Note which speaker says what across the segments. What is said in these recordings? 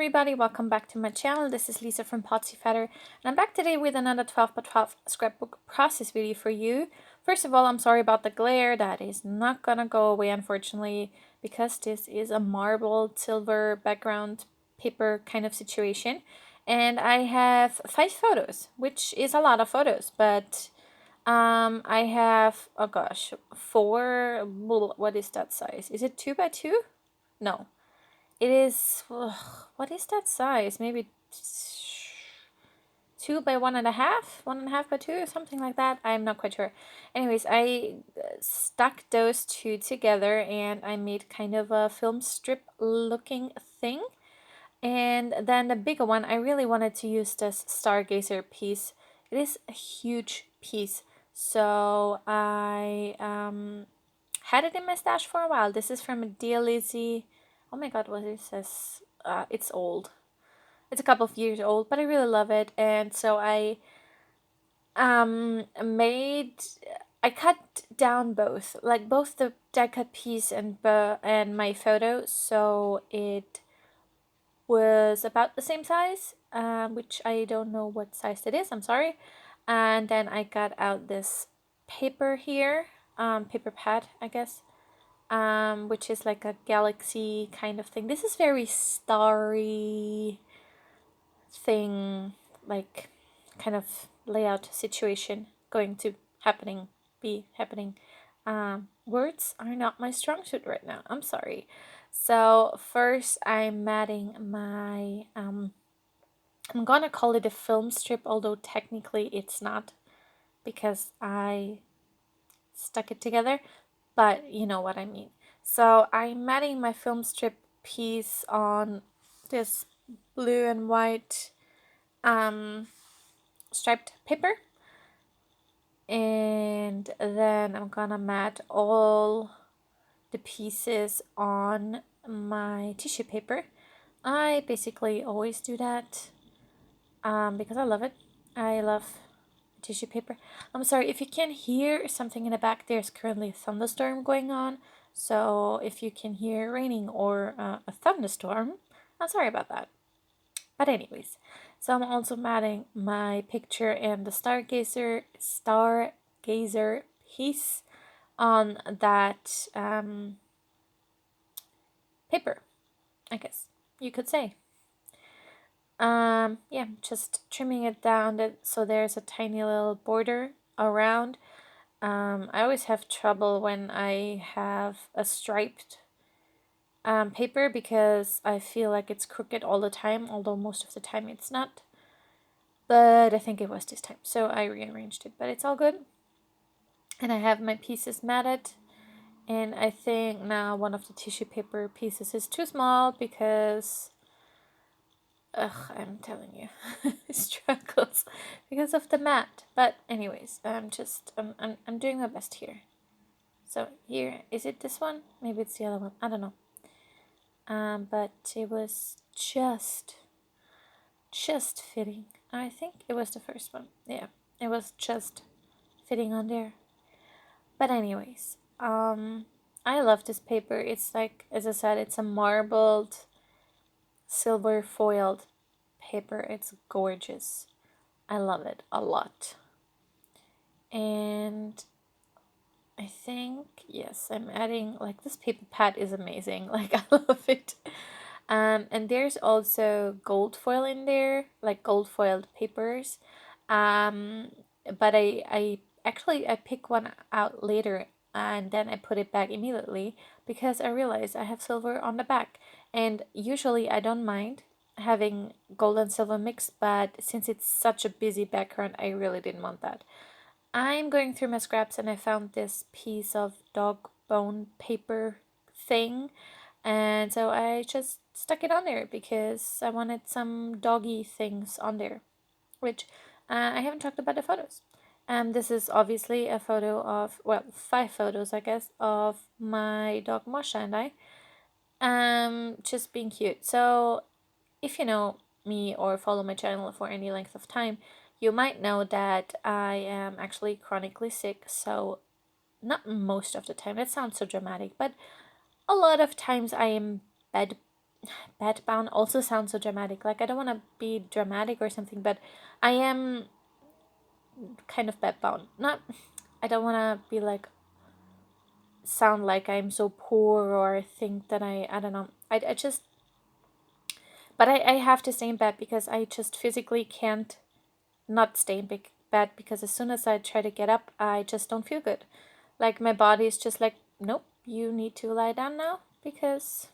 Speaker 1: everybody, welcome back to my channel. This is Lisa from Potsiefighter, and I'm back today with another 12x12 scrapbook process video for you. First of all, I'm sorry about the glare. That is not gonna go away, unfortunately, because this is a marbled silver background paper kind of situation. And I have 5 photos, which is a lot of photos, but I have, oh gosh, 4, what is that size? Is it 2x2? No. It is, what is that size? Maybe 2 by 1.5? 1.5 by 2? Something like that. I'm not quite sure. Anyways, I stuck those two together and I made kind of a film strip looking thing. And then the bigger one, I really wanted to use this Stargazer piece. It is a huge piece. So I had it in my stash for a while. This is from a Dear Lizzie. Oh my god, what is this? It's old. It's a couple of years old, but I really love it. And so I I cut down both, like both the die cut piece and my photo, so it was about the same size, which I don't know what size it is, I'm sorry. And then I got out this paper here, paper pad, I guess, which is like a galaxy kind of thing. This is very starry thing, like kind of layout situation going to be happening. Words are not my strong suit right now. I'm sorry. So first I'm matting my, I'm gonna call it a film strip, although technically it's not because I stuck it together, but you know what I mean. So I'm matting my film strip piece on this blue and white striped paper, and then I'm gonna mat all the pieces on my tissue paper. I basically always do that because I love it. I love tissue paper. I'm sorry if you can hear something in the back. There's currently a thunderstorm going on, so if you can hear raining or a thunderstorm, I'm sorry about that. But anyways, so I'm also matting my picture and the stargazer piece on that paper, I guess you could say. Yeah, just trimming it down so there's a tiny little border around. I always have trouble when I have a striped paper because I feel like it's crooked all the time, although most of the time it's not. But I think it was this time, so I rearranged it, but it's all good. And I have my pieces matted, and I think now one of the tissue paper pieces is too small because I'm telling you, struggles because of the mat. But anyways, I'm doing my best here. So here, is it this one? Maybe it's the other one. I don't know. But it was just fitting. I think it was the first one. Yeah, it was just fitting on there. But anyways, I love this paper. It's like, as I said, it's a marbled silver foiled paper. It's gorgeous. I love it a lot. And I think, yes, I'm adding, like, this paper pad is amazing. Like, I love it. And there's also gold foil in there, like gold foiled papers. But I actually I pick one out later and then I put it back immediately because I realized I have silver on the back. And usually I don't mind having gold and silver mix, but since it's such a busy background, I really didn't want that. I'm going through my scraps and I found this piece of dog bone paper thing, and so I just stuck it on there because I wanted some doggy things on there, which I haven't talked about the photos. This is obviously a photo of, well, 5 photos, I guess, of my dog Masha and I, just being cute. So if you know me or follow my channel for any length of time, you might know that I am actually chronically sick. So not most of the time, that sounds so dramatic, but a lot of times I am bedbound also sounds so dramatic. Like, I don't want to be dramatic or something, but I am kind of bedbound. Not, I don't want to be like, sound like I'm so poor or think that I don't know. I just, but I have to stay in bed because I just physically can't not stay in bed because as soon as I try to get up, I just don't feel good. Like, my body is just like, nope, you need to lie down now because,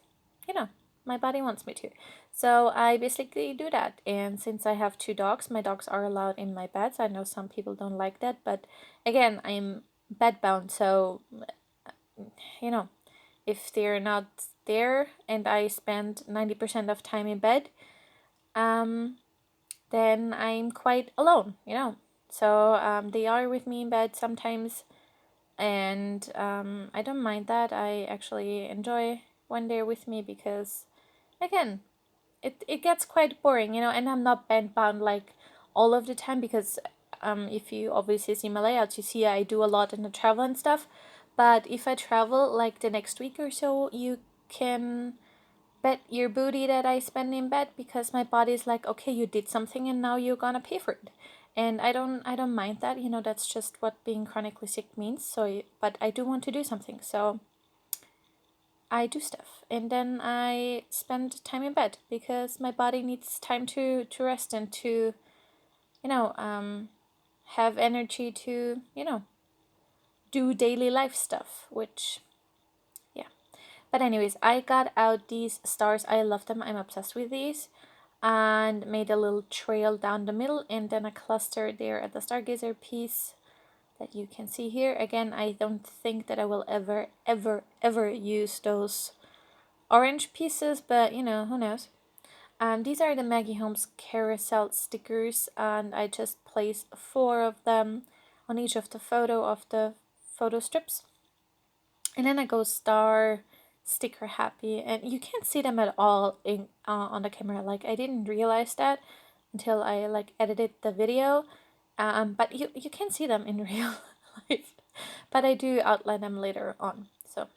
Speaker 1: you know, my body wants me to. So I basically do that. And since I have two dogs, my dogs are allowed in my beds. I know some people don't like that, but again, I'm bedbound. So, you know, if they're not there and I spend 90% of time in bed, um, then I'm quite alone, you know. So they are with me in bed sometimes, and I don't mind that. I actually enjoy when they're with me because, again, it gets quite boring, you know, and I'm not bed bound like all of the time because if you obviously see my layouts, you see I do a lot in the travel and stuff. But if I travel like the next week or so, you can bet your booty that I spend in bed because my body's like, okay, you did something and now you're gonna pay for it. And I don't mind that, you know, that's just what being chronically sick means. So, but I do want to do something. So I do stuff and then I spend time in bed because my body needs time to rest and to, you know, have energy to, you know, do daily life stuff, which, yeah. But anyways, I got out these stars. I love them. I'm obsessed with these. And made a little trail down the middle and then a cluster there at the stargazer piece that you can see here. Again, I don't think that I will ever use those orange pieces, but you know, who knows. These are the Maggie Holmes carousel stickers, and I just placed 4 of them on each of the photo strips. And then I go star sticker happy, and you can't see them at all in on the camera. Like, I didn't realize that until I like edited the video. But you can see them in real life. But I do outline them later on. So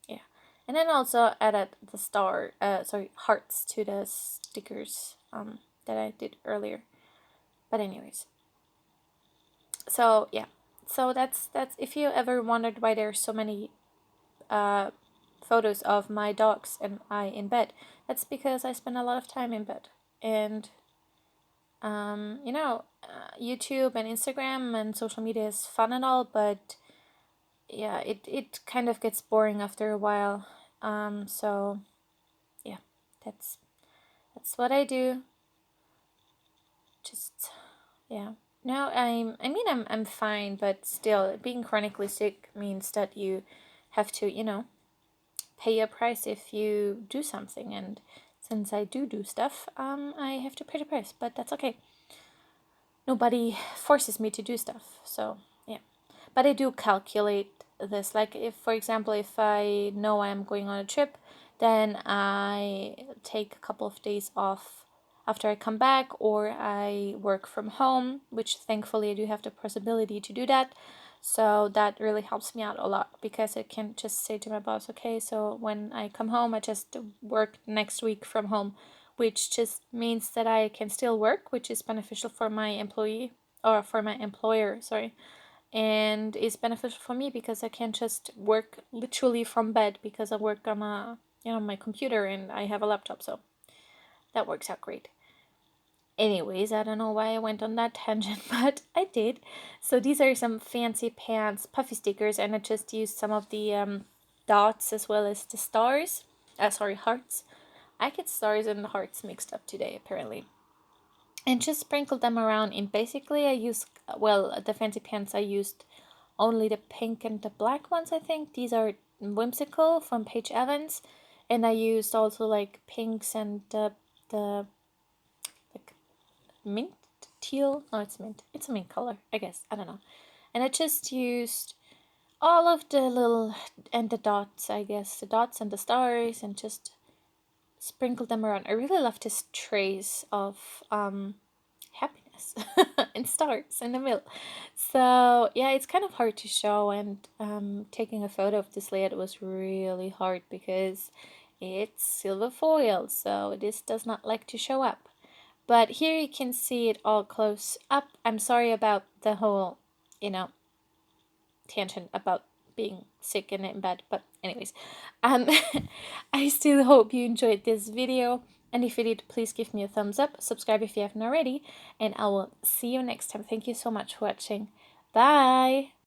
Speaker 1: yeah. And then also added the hearts to the stickers that I did earlier. But anyways, so yeah. So that's if you ever wondered why there's so many uh photos of my dogs and I in bed, that's because I spend a lot of time in bed. And you know, YouTube and Instagram and social media is fun and all, but yeah, it kind of gets boring after a while. So yeah, that's what I do. Just yeah. No, I'm fine, but still, being chronically sick means that you have to, you know, pay a price if you do something, and since I do stuff, I have to pay the price, but that's okay. Nobody forces me to do stuff, so yeah. But I do calculate this. Like, if, for example, if I know I'm going on a trip, then I take a couple of days off after I come back, or I work from home, which thankfully I do have the possibility to do that. So that really helps me out a lot because I can just say to my boss, okay, so when I come home, I just work next week from home, which just means that I can still work, which is beneficial for my employee or for my employer, sorry. And is beneficial for me because I can just work literally from bed because I work on my computer and I have a laptop, so that works out great. Anyways, I don't know why I went on that tangent, but I did. So these are some fancy pants puffy stickers, and I just used some of the dots as well as the stars. Hearts. I get stars and hearts mixed up today, apparently. And just sprinkled them around. And basically, I used, well, the fancy pants, I used only the pink and the black ones, I think. These are Whimsical from Paige Evans. And I used also like pinks and the like mint teal. No, it's mint. It's a mint color, I guess. I don't know. And I just used all of the little and the dots, I guess, the dots and the stars, and just sprinkled them around. I really love this trace of happiness and stars in the middle. So yeah, it's kind of hard to show, and taking a photo of this layout was really hard because it's silver foil, so this does not like to show up. But here you can see it all close up. I'm sorry about the whole, you know, tangent about being sick and in bed, but anyways, um I still hope you enjoyed this video, and if you did, please give me a thumbs up, subscribe if you haven't already, and I will see you next time. Thank you so much for watching. Bye.